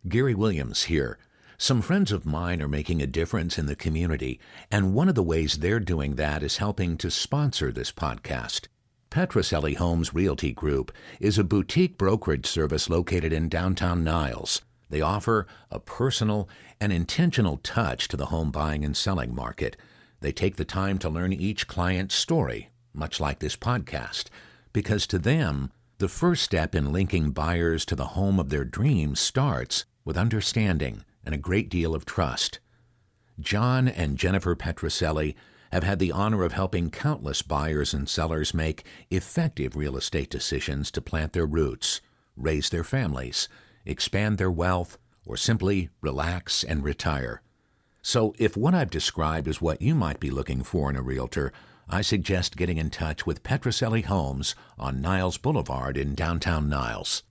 Gary Williams here. Some friends of mine are making a difference in the community, and one of the ways they're doing that is helping to sponsor this podcast. Petroselli Homes Realty Group is a boutique brokerage service located in downtown Niles. They offer a personal and intentional touch to the home buying and selling market. They take the time to learn each client's story, much like this podcast, because to them, the first step in linking buyers to the home of their dreams starts with understanding and a great deal of trust. John and Jennifer Petroselli have had the honor of helping countless buyers and sellers make effective real estate decisions to plant their roots, raise their families, expand their wealth, or simply relax and retire. So if what I've described is what you might be looking for in a realtor, I suggest getting in touch with Petroselli Homes on Niles Boulevard in downtown Niles.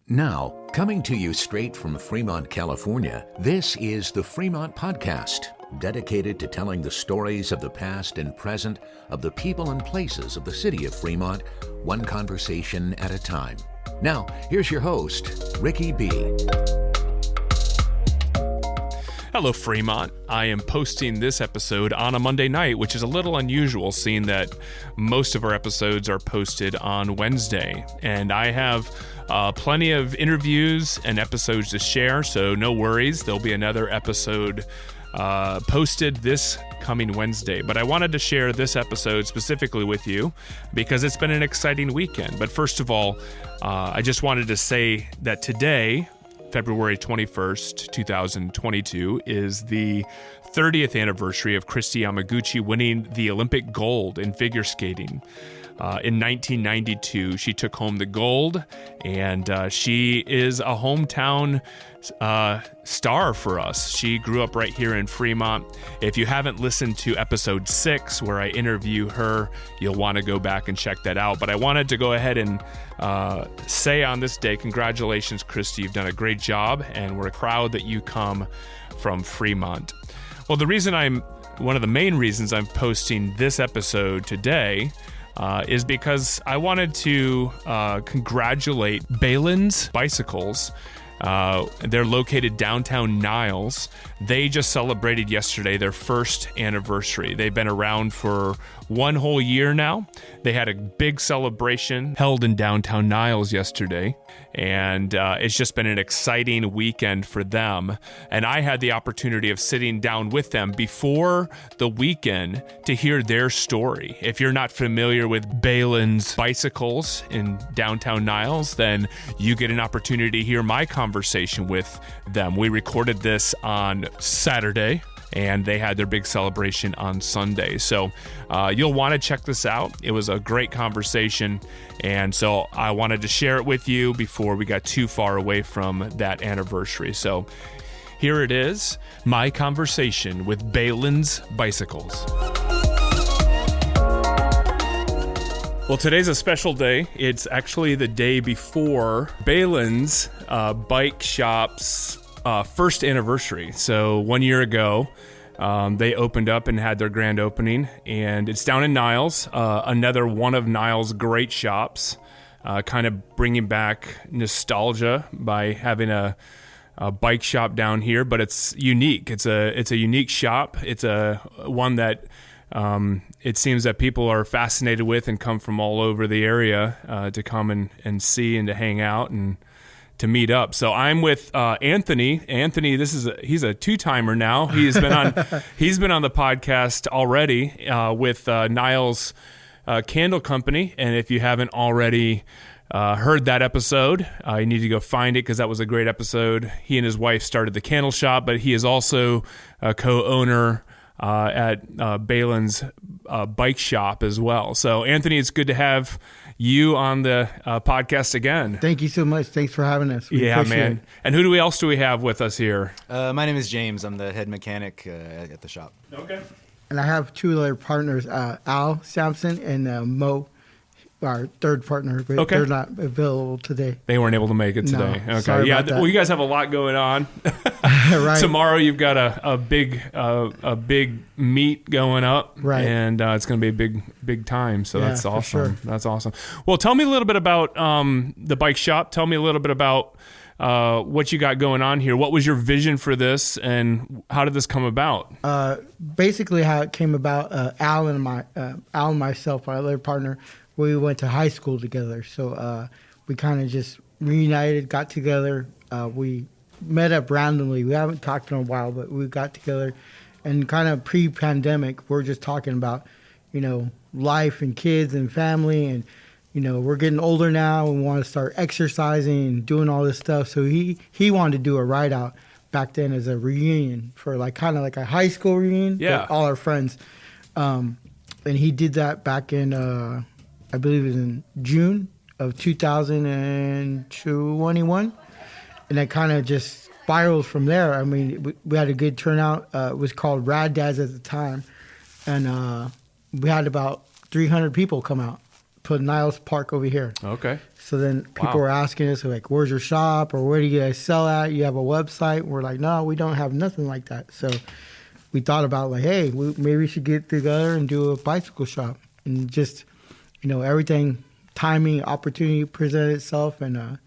Now, coming to you straight from Fremont, California, this is the Fremont Podcast, dedicated to telling the stories of the past and present of the people and places of the city of Fremont, one conversation at a time. Now, here's your host, Ricky B. Hello, Fremont. I am posting this episode on a Monday night, which is a little unusual, seeing that most of our episodes are posted on Wednesday. And I have plenty of interviews and episodes to share, so no worries. There'll be another episode posted this coming Wednesday. But I wanted to share this episode specifically with you because it's been an exciting weekend. But first of all, I just wanted to say that today, February 21st, 2022, is the 30th anniversary of Kristi Yamaguchi winning the Olympic gold in figure skating. In 1992, she took home the gold, and she is a hometown star for us. She grew up right here in Fremont. If you haven't listened to episode 6, where I interview her, you'll want to go back and check that out. But I wanted to go ahead and say on this day, congratulations, Kristi. You've done a great job, and we're proud that you come from Fremont. Well, one of the main reasons I'm posting this episode today is because I wanted to congratulate Baylands Bicycles. They're located downtown Niles. They just celebrated yesterday their first anniversary. They've been around for one whole year now. They had a big celebration held in downtown Niles yesterday, and it's just been an exciting weekend for them. And I had the opportunity of sitting down with them before the weekend to hear their story. If you're not familiar with Baylands Bicycles in downtown Niles, then you get an opportunity to hear my conversation with them. We recorded this on Saturday, and they had their big celebration on Sunday. So you'll want to check this out. It was a great conversation, and so I wanted to share it with you before we got too far away from that anniversary. So here it is, my conversation with Baylands Bicycles. Well, today's a special day. It's actually the day before Baylands Bike Shop's first anniversary. So 1 year ago, they opened up and had their grand opening, and it's down in Niles, another one of Niles' great shops, kind of bringing back nostalgia by having a bike shop down here. But it's unique. It's a unique shop. It's a one that it seems that people are fascinated with and come from all over the area to come and see and to hang out and to meet up. So I'm with Anthony. Anthony, he's a two-timer now. He's been on the podcast already with Niles Candle Company. And if you haven't already heard that episode, you need to go find it because that was a great episode. He and his wife started the candle shop, but he is also a co-owner at Baylands Bike Shop as well. So Anthony, it's good to have you on the podcast again. Thank you so much. Thanks for having us. Yeah, man. It. And who else do we have with us here? My name is James. I'm the head mechanic at the shop. Okay. And I have two other partners, Al Sampson and Mo, our third partner, but they're not available today. They weren't able to make it today. No, okay. Sorry Yeah. about that. Well, you guys have a lot going on. Right. Tomorrow you've got a big meet going up, right? And it's going to be a big time. So that's awesome. Sure. That's awesome. Well, tell me a little bit about the bike shop. Tell me a little bit about what you got going on here. What was your vision for this, and how did this come about? Basically, how it came about, Al and myself, my other partner, we went to high school together. So we kind of just reunited, got together. We met up randomly. We haven't talked in a while, but we got together. And kind of pre-pandemic, we're just talking about, life and kids and family. And, we're getting older now. We want to start exercising and doing all this stuff. So he wanted to do a ride out back then as a reunion for kind of like a high school reunion. Yeah. With all our friends. And he did that back in, I believe it was in June of 2021. And it kind of just spiraled from there. I mean, we had a good turnout. It was called Rad Dads at the time. And we had about 300 people come out, put Niles Park over here. Okay. So then people were asking us, where's your shop? Or where do you guys sell at? You have a website? We're like, no, we don't have nothing like that. So we thought about hey, maybe we should get together and do a bicycle shop. And just, everything, timing, opportunity presented itself. And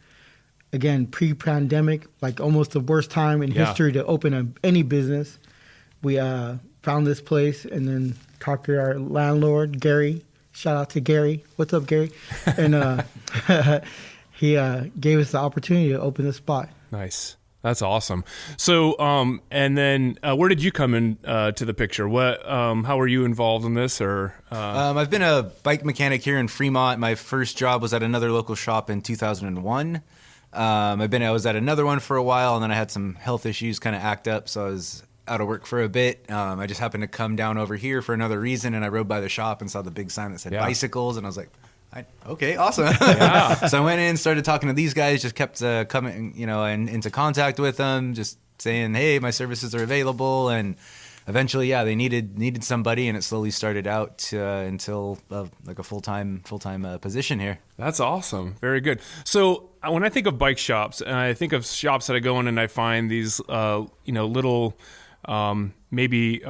again, pre-pandemic, almost the worst time in history to open any business. We found this place and then talked to our landlord, Gary. Shout out to Gary. What's up, Gary? And he gave us the opportunity to open the spot. Nice. That's awesome. So, and then where did you come in to the picture? How were you involved in this? Or I've been a bike mechanic here in Fremont. My first job was at another local shop in 2001. I was at another one for a while, and then I had some health issues kind of act up, so I was out of work for a bit. I just happened to come down over here for another reason, and I rode by the shop and saw the big sign that said bicycles, and I was like, okay, awesome. So I went in, started talking to these guys, just kept coming, and into contact with them, just saying, hey, my services are available, and eventually, they needed somebody, and it slowly started out until a full-time position here. That's awesome. Very good. So when I think of bike shops, and I think of shops that I go in and I find these, little maybe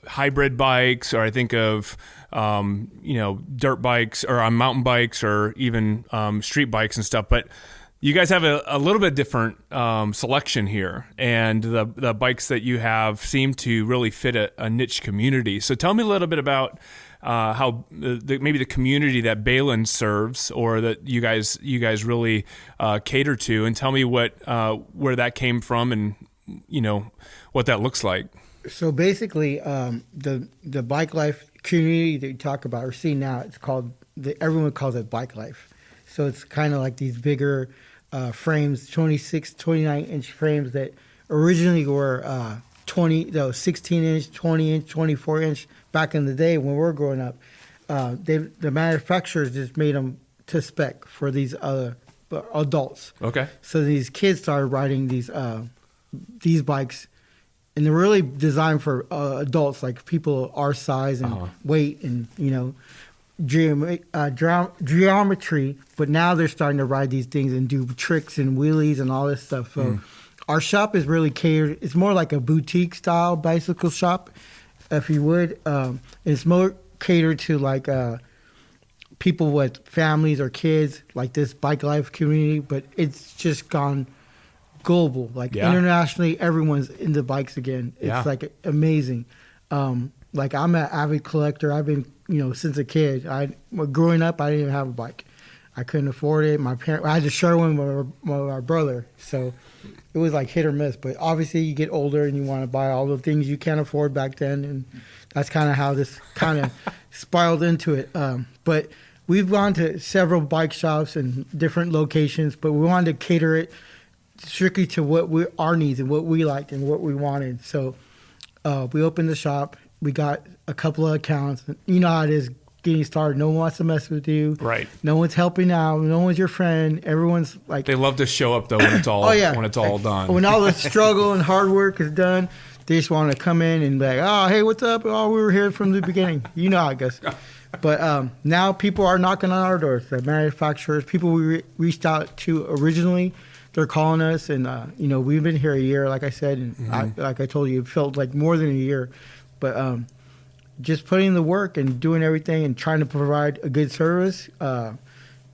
hybrid bikes, or I think of dirt bikes or mountain bikes, or even street bikes and stuff, but you guys have a little bit different selection here, and the bikes that you have seem to really fit a niche community. So tell me a little bit about how maybe the community that Baylands serves, or that you guys really cater to, and tell me where that came from, and what that looks like. So basically, the bike life community that you talk about or see now, everyone calls it bike life. So it's kind of like these bigger frames, 26, 29-inch frames that originally were 16-inch, 20-inch, 24-inch back in the day when we were growing up. The manufacturers just made them to spec for these adults. Okay. So these kids started riding these bikes, and they're really designed for adults, like people our size and weight and, geometry, but now they're starting to ride these things and do tricks and wheelies and all this stuff. So our shop is really catered. It's more like a boutique style bicycle shop, if you would. It's more catered to people with families or kids, like this bike life community, but it's just gone global. Internationally, everyone's into bikes again. It's amazing. I'm an avid collector. I've been, since a kid. Growing up, I didn't even have a bike. I couldn't afford it. I had to share one with my brother. So it was hit or miss. But obviously, you get older and you want to buy all the things you can't afford back then. And that's kind of how this kind of spiraled into it. But we've gone to several bike shops in different locations, but we wanted to cater it strictly to our needs and what we liked and what we wanted. So we opened the shop. We got a couple of accounts. You know how it is getting started. No one wants to mess with you. Right. No one's helping out. No one's your friend. Everyone's they love to show up though when it's all when it's all done. When all the struggle and hard work is done, they just want to come in and be like, oh, hey, what's up? Oh, we were here from the beginning. You know how it goes. But now people are knocking on our doors. The manufacturers, people we reached out to originally, they're calling us, and we've been here a year, like I said, and like I told you, it felt like more than a year. But just putting in the work and doing everything and trying to provide a good service,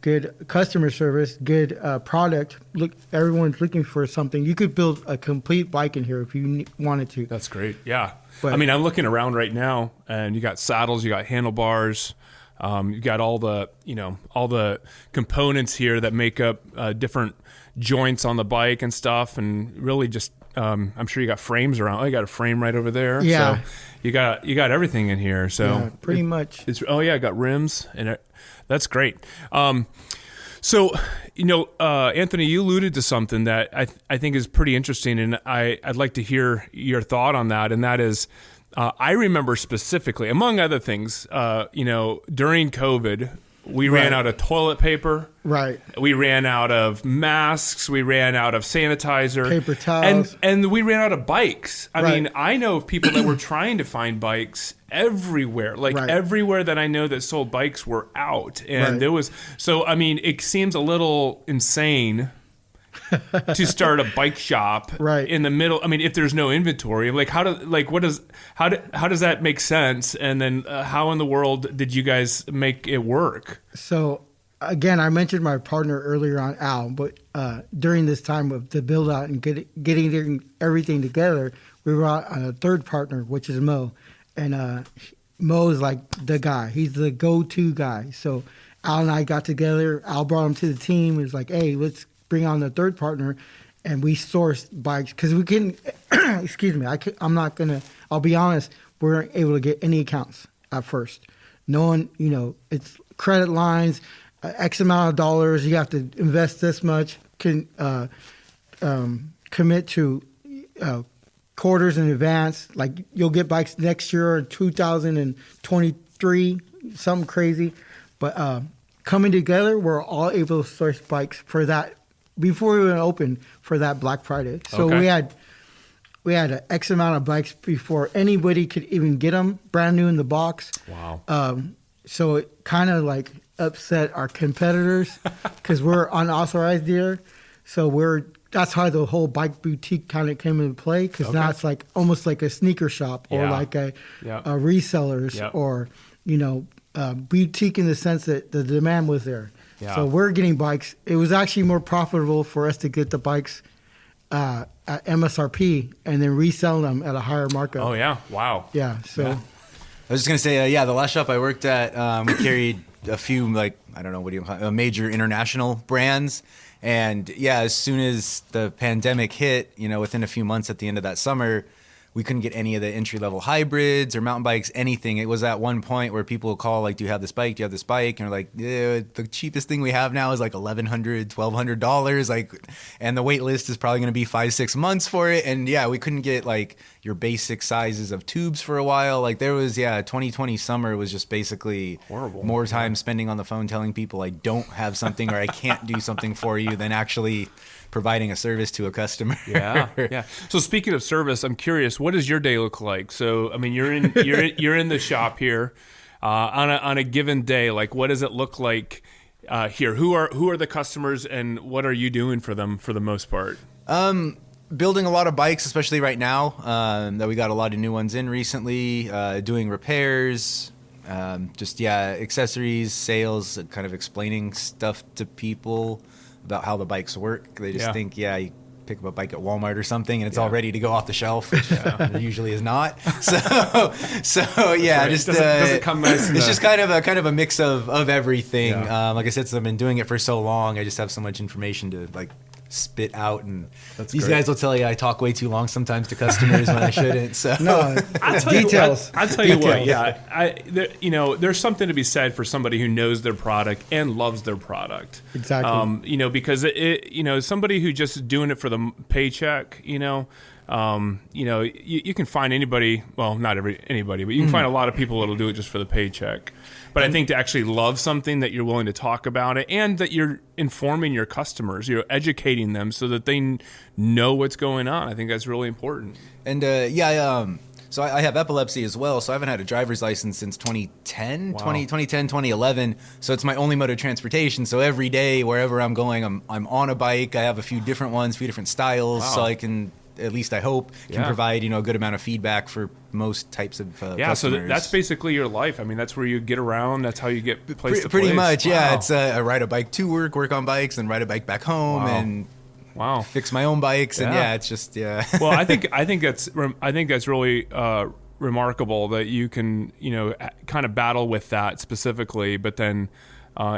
good customer service, good product. Look, everyone's looking for something. You could build a complete bike in here if you wanted to. That's great. Yeah. But, I mean, I'm looking around right now, and you got saddles, you got handlebars, you got all the components here that make up different joints on the bike and stuff, and really just I'm sure you got frames around. Oh, you got a frame right over there. Yeah. So you got everything in here. So yeah, pretty much. I got rims, and that's great. So, Anthony, you alluded to something that I think is pretty interesting, and I'd like to hear your thought on that. And that is, I remember specifically, among other things, during COVID, we ran out of toilet paper. Right. We ran out of masks. We ran out of sanitizer. Paper towels. And we ran out of bikes. I Right. mean, I know of people that were trying to find bikes everywhere. Like Right. everywhere that I know that sold bikes were out. And Right. there was, so, I mean, it seems a little insane to start a bike shop Right. in the middle. I mean, if there's no inventory, like how does that make sense? And then how in the world did you guys make it work? So, again, I mentioned my partner earlier on, Al, but during this time of the build out and getting everything together, we brought on a third partner, which is Mo. And Mo is like the guy. He's the go-to guy. So Al and I got together. Al brought him to the team. He was like, hey, let's bring on the third partner. And we sourced bikes because we couldn't, excuse me, I'll be honest, we weren't able to get any accounts at first. No one, it's credit lines, X amount of dollars, you have to invest this much, can commit to quarters in advance. Like you'll get bikes next year, 2023, something crazy. But coming together, we're all able to source bikes for that before we went open for that Black Friday. So Okay. we had an X amount of bikes before anybody could even get them, brand new in the box. Wow. So it kind of like upset our competitors because we're unauthorized dealer. So that's how the whole bike boutique kind of came into play because now it's like almost like a sneaker shop or like a resellers or, boutique in the sense that the demand was there. Yeah. So we're getting bikes. It was actually more profitable for us to get the bikes at MSRP and then resell them at a higher markup. Oh, yeah. Wow. Yeah. So I was just going to say, the last shop I worked at, we carried a few, major international brands. And as soon as the pandemic hit, within a few months at the end of that summer, we couldn't get any of the entry-level hybrids or mountain bikes, anything. It was at one point where people would call, like, do you have this bike? Do you have this bike? And we're like, yeah, the cheapest thing we have now is like $1,100, $1,200. And the wait list is probably going to be 5-6 months for it. And we couldn't get like your basic sizes of tubes for a while. Like there was, 2020 summer was just basically horrible. More time spending on the phone telling people I don't have something or I can't do something for you than actually providing a service to a customer. Yeah. So speaking of service, I'm curious, what does your day look like? So, I mean, you're in the shop here on a given day. Like, what does it look like here? Who are the customers, and what are you doing for them for the most part? Building a lot of bikes, especially right now. That we got a lot of new ones in recently. Doing repairs. Accessories, sales, kind of explaining stuff to people about how the bikes work. They just think, you pick up a bike at Walmart or something and it's all ready to go off the shelf, which it usually is not. So Right. just doesn't come nice. It's just kind of a mix of everything. Yeah. Like I said, since I've been doing it for so long, I just have so much information to spit out, and these great. guys will tell you I talk way too long sometimes to customers when I shouldn't. So no, details. I'll tell you what. Yeah, there's something to be said for somebody who knows their product and loves their product. Exactly. Because somebody who just doing it for the paycheck. You can find anybody. Well, not anybody, but you can find a lot of people that'll do it just for the paycheck. But I think to actually love something, that you're willing to talk about it, and that you're informing your customers, you're educating them so that they know what's going on. I think that's really important. And so I have epilepsy as well. So I haven't had a driver's license since 2010, Wow. 2011. So it's my only mode of transportation. So every day, wherever I'm going, I'm on a bike. I have a few different ones, a few different styles, Wow. so I can at least I hope, can provide, a good amount of feedback for most types of customers. So that's basically your life. I mean, that's where you get around. That's how you get place to Pretty place. much, Wow. yeah. It's I ride a bike to work on bikes, and ride a bike back home, and fix my own bikes, and it's just Well, I think that's really remarkable that you can kind of battle with that specifically, but then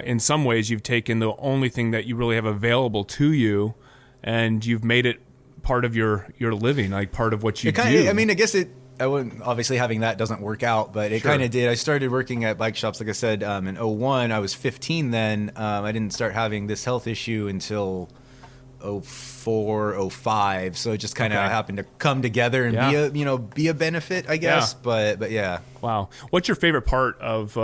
in some ways you've taken the only thing that you really have available to you, and you've made it part of your living, like part of what you do. I mean, I guess I wouldn't, obviously having that doesn't work out, but it kind of did. I started working at bike shops, like I said, in 2001. I was 15 then. I didn't start having this health issue until 2004, 2005. So it just kind of happened to come together and be a benefit, I guess. But yeah. Wow. What's your favorite part of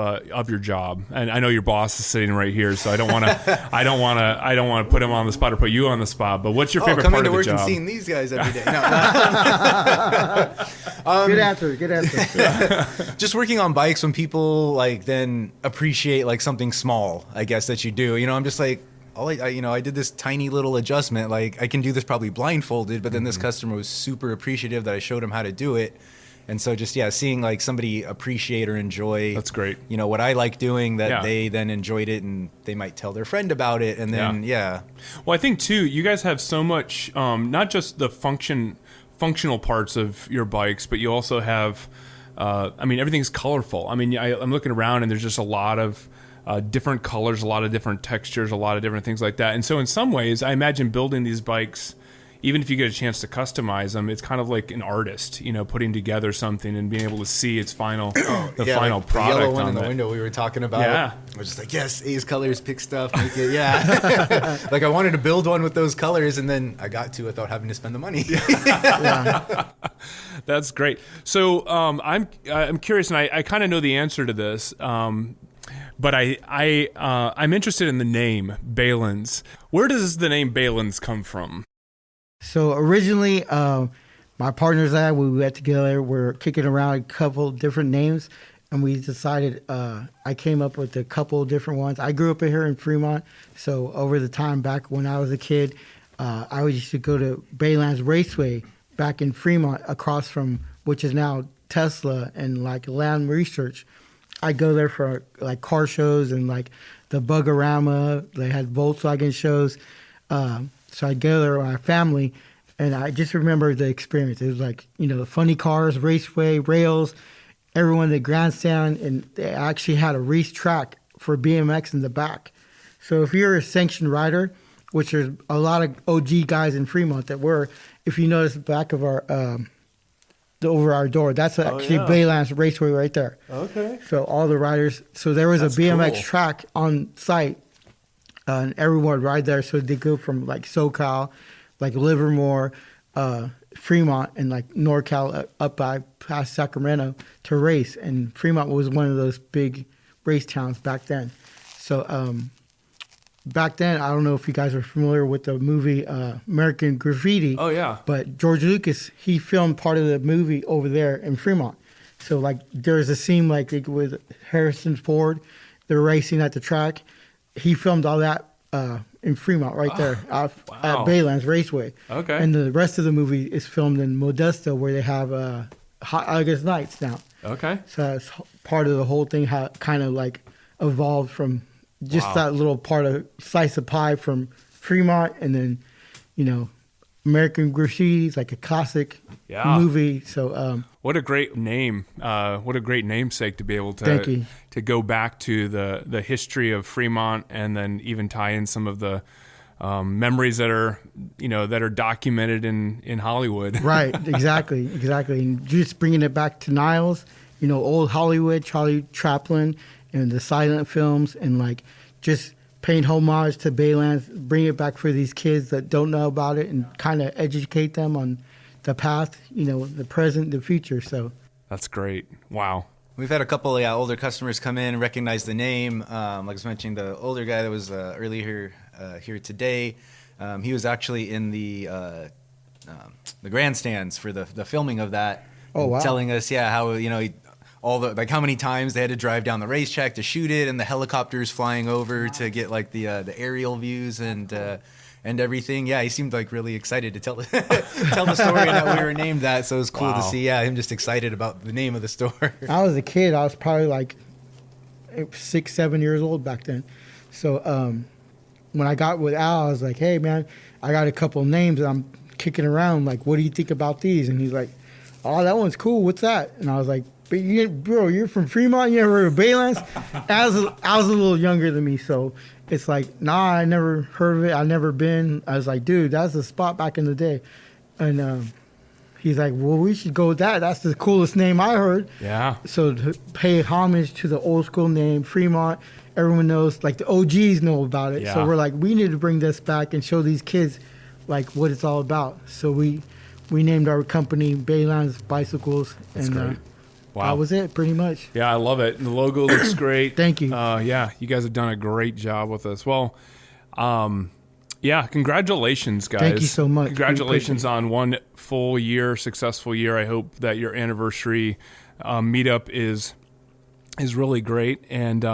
your job? And I know your boss is sitting right here, so I don't want to put him on the spot or put you on the spot. But what's your favorite part of the job? Coming to work and seeing these guys every day. Good answer. Just working on bikes when people then appreciate something small, I guess, that you do. I'm just like, I did this tiny little adjustment. Like, I can do this probably blindfolded, but then this customer was super appreciative that I showed him how to do it. And so just, seeing somebody appreciate or enjoy. That's great. What I like doing, that they then enjoyed it, and they might tell their friend about it. And then, Well, I think too, you guys have so much, not just the functional parts of your bikes, but you also have, everything's colorful. I mean, I'm looking around and there's just a lot of different colors, a lot of different textures, a lot of different things like that. And so in some ways, I imagine building these bikes, even if you get a chance to customize them, it's kind of like an artist, putting together something and being able to see its final, final the product. The yellow one on in the it. window we were talking about. Yeah. I was just like, yes, A's colors, pick stuff, make it, I wanted to build one with those colors, and then I got to without having to spend the money. That's great. So I'm curious, and I kind of know the answer to this, but I'm interested in the name Baylands. Where does the name Baylands come from? So originally, my partners and I, when we got together, were kicking around a couple different names, and we decided, I came up with a couple different ones. I grew up here in Fremont, so over the time back when I was a kid, I used to go to Baylands Raceway back in Fremont, across from, which is now Tesla and Land Research. I'd go there for car shows and the Bugorama. They had Volkswagen shows. So I'd go there with my family, and I just remember the experience. It was the funny cars, raceway, rails, everyone in the grandstand, and they actually had a race track for BMX in the back. So if you're a sanctioned rider, which there's a lot of OG guys in Fremont that were, if you notice the back of our over our door, that's actually Baylands Raceway right there. Okay. So all the riders, so there was a BMX track on site, and everyone would ride there. So they go from SoCal, Livermore, Fremont, and NorCal up by past Sacramento to race. And Fremont was one of those big race towns back then. So back then, I don't know if you guys are familiar with the movie American Graffiti. Oh, yeah. But George Lucas, he filmed part of the movie over there in Fremont. So there's a scene with Harrison Ford, they're racing at the track. He filmed all that in Fremont right there at Baylands Raceway. Okay. And the rest of the movie is filmed in Modesto, where they have Hot August Nights now. Okay. So that's part of the whole thing, how it kind of evolved from just that little part of slice of pie from Fremont, and then, American Graffiti is a classic movie. So what a great name! What a great namesake to be able to go back to the history of Fremont, and then even tie in some of the memories that are documented in Hollywood. Right, exactly, and just bringing it back to Niles, old Hollywood, Charlie Chaplin, and the silent films, and just paying homage to Baylands, bring it back for these kids that don't know about it, and kind of educate them on the past, the present, the future. So that's great. Wow. We've had a couple older customers come in and recognize the name. Like I was mentioning, the older guy that was earlier here today, he was actually in the grandstands for the filming of that. Oh, wow. Telling us, how all the how many times they had to drive down the racetrack to shoot it, and the helicopters flying over to get the aerial views, and and everything. Yeah, he seemed like really excited to tell the tell the story and that we were named that. So it was cool to see. Yeah, him just excited about the name of the store. I was a kid. I was probably like 6, 7 years old back then. So when I got with Al, I was like, "Hey, man, I got a couple of names that I'm kicking around. Like, what do you think about these?" And he's like, "Oh, that one's cool. What's that?" And I was like, "But bro, you're from Fremont. You never heard of Baylands?" I was a little younger than me, so it's like, nah, I never heard of it. I never been. I was like, dude, that's the spot back in the day. And he's like, well, we should go with that. That's the coolest name I heard. Yeah. So to pay homage to the old school name, Fremont, everyone knows, like the OGs know about it. Yeah. So we're like, we need to bring this back and show these kids like what it's all about. So we named our company Baylands Bicycles. That's and great. Wow. That was it, pretty much. Yeah, I love it. And the logo looks great. Thank you. Yeah, you guys have done a great job with this. Well, yeah, congratulations, guys. Thank you so much. Congratulations on one full year, successful year. I hope that your anniversary meetup is really great. And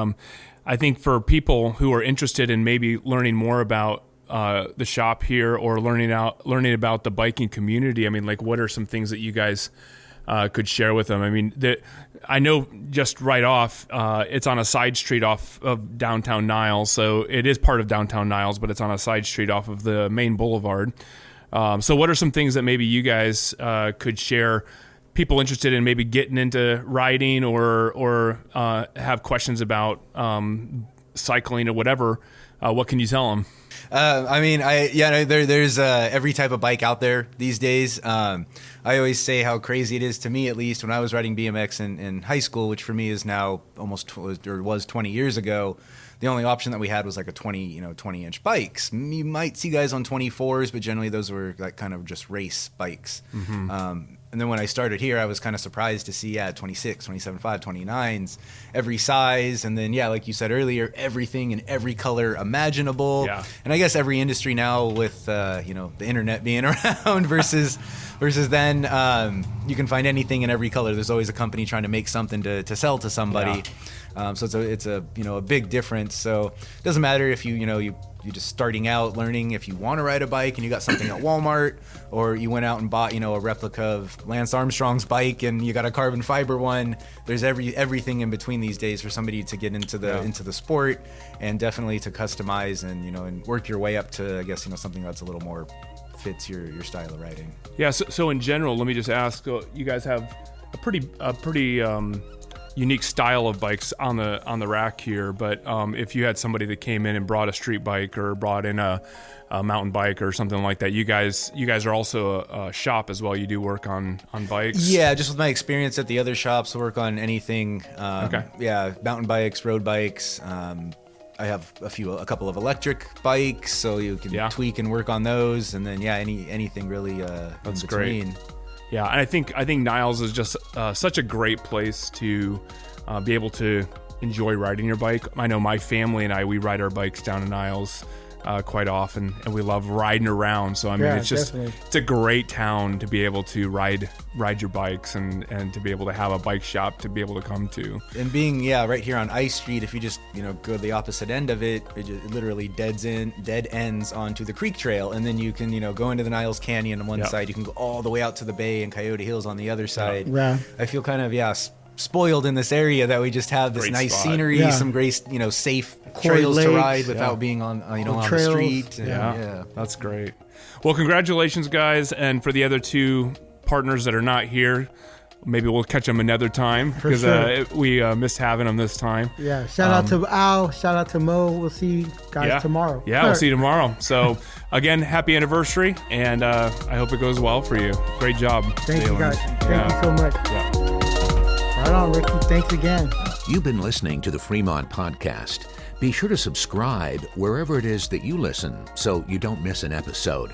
I think for people who are interested in maybe learning more about the shop here or learning about the biking community, I mean, like, what are some things that you guys could share with them? I mean, I know just right off, it's on a side street off of downtown Niles, so it is part of downtown Niles, but it's on a side street off of the main boulevard. So what are some things that maybe you guys could share, people interested in maybe getting into riding or have questions about cycling or whatever? What can you tell them? I mean, there's every type of bike out there these days. I always say how crazy it is, to me at least, when I was riding BMX in high school, which for me is now was 20 years ago. The only option that we had was like a 20-inch bikes. You might see guys on 24s, but generally those were like kind of just race bikes. Mm-hmm. And then when I started here, I was kind of surprised to see, 26, 27.5, 29s, every size. And then, like you said earlier, everything in every color imaginable. Yeah. And I guess every industry now with, the internet being around versus then, you can find anything in every color. There's always a company trying to make something to sell to somebody. Yeah. So it's a big difference. So it doesn't matter if you're just starting out learning, if you want to ride a bike and you got something at Walmart, or you went out and bought, a replica of Lance Armstrong's bike and you got a carbon fiber one. There's everything in between these days for somebody to get into the sport, and definitely to customize and work your way up to, I guess, something that's a little more fits your style of riding. Yeah. So in general, let me just ask, you guys have a pretty unique style of bikes on the rack here, but if you had somebody that came in and brought a street bike or brought in a mountain bike or something like that, you guys are also a shop as well. You do work on bikes. Yeah, just with my experience at the other shops, I work on anything. Okay. Yeah, mountain bikes, road bikes. I have a couple of electric bikes, so you can tweak and work on those, and then anything really. That's great. Yeah, and I think Niles is just such a great place to be able to enjoy riding your bike. I know my family and we ride our bikes down to Niles quite often, and we love riding around. So I mean, it's a great town to be able to ride your bikes and to be able to have a bike shop to be able to come to. And being right here on Ice Street, if you just go to the opposite end of it, it literally dead ends onto the creek trail, and then you can go into the Niles Canyon on one side. You can go all the way out to the bay and Coyote Hills on the other side. Yeah. I feel kind of spoiled in this area that we just have this great nice spot. Scenery, some great safe trails lakes, to ride without being on on the street. And, that's great. Well, congratulations, guys, and for the other two partners that are not here, maybe we'll catch them another time because we missed having them this time. Yeah, shout out to Al, shout out to Mo. We'll see you guys tomorrow. Yeah, we'll see you tomorrow. So again, happy anniversary, and I hope it goes well for you. Great job. Thank you, guys. Thank you so much. Yeah. Right on, Ricky. Thanks again. You've been listening to the Fremont Podcast. Be sure to subscribe wherever it is that you listen so you don't miss an episode.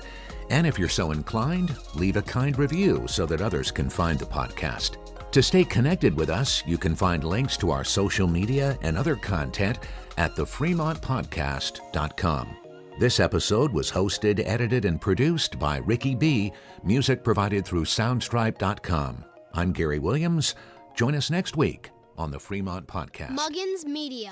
And if you're so inclined, leave a kind review so that others can find the podcast. To stay connected with us, you can find links to our social media and other content at thefremontpodcast.com. This episode was hosted, edited, and produced by Ricky B. Music provided through Soundstripe.com. I'm Gary Williams. Join us next week on the Fremont Podcast. Muggins Media.